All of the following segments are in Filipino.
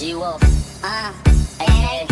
G-Wolf. Ay, yeah.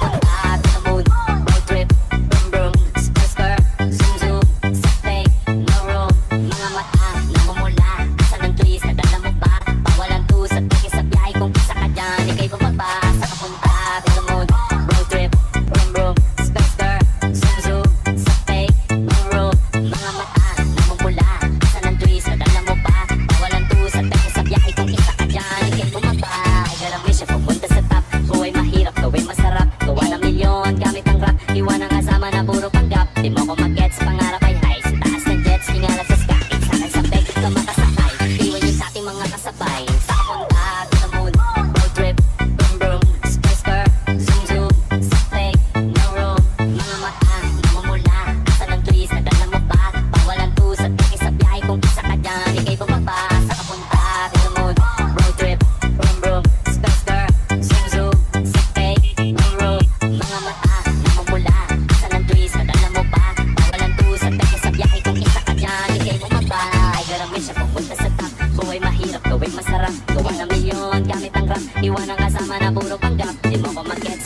Punta to the moon, road trip, brum brum, skr skr, zoom zoom, sa fake, no room. Mga mata, namumula, asan ang twist, nadala mo ba? Pawalan to sa tingin sa biyahe, kung isa ka dyan, ikay bumaba. Sa kapunta to the moon, road trip, brum brum, skr skr, zoom zoom, sa fake, no room. Mga mata, namumula, asan ang twist, nadala mo ba? Pawalan to sa tingin sa biyahe, kung isa ka dyan, ikay bumaba. Ay garami siya pupunta sa top, buhay mahirap, gawin masarap, gawa ng milyon gamit ang rap. Iwan ang kasama na puro panggap, di mo ko mag-gets, pangarap ay high. Sa taas ng jets, hingalap sa sky, sanay sa beg, ka makasakay. Iwan yun sa ating mga kasabay. Sa kapunta to the moon, road trip, brum brum, skr skr, zoom zoom, sa fake, no room. Mga mata, namumula, asan ang twist, nadala mo ba? Pawalan to sa tingin sa biyahe, kung isa ka dyan, ikay bumaba. Sa kapunta to the moon, road trip, brum brum, skr skr, zoom zoom, sa fake, no room. Mga mata, namumula, asan ang twist, nadala mo ba? Pawalan to sa tingin sa biyahe, kung isa ka dyan, ikay bumaba. Ay garami siya pupunta sa top, buhay mahirap, gawin masarap, gawa ng milyon gamit ang rap. Iwan ang kasama na puro panggap, di mo ko mag-get,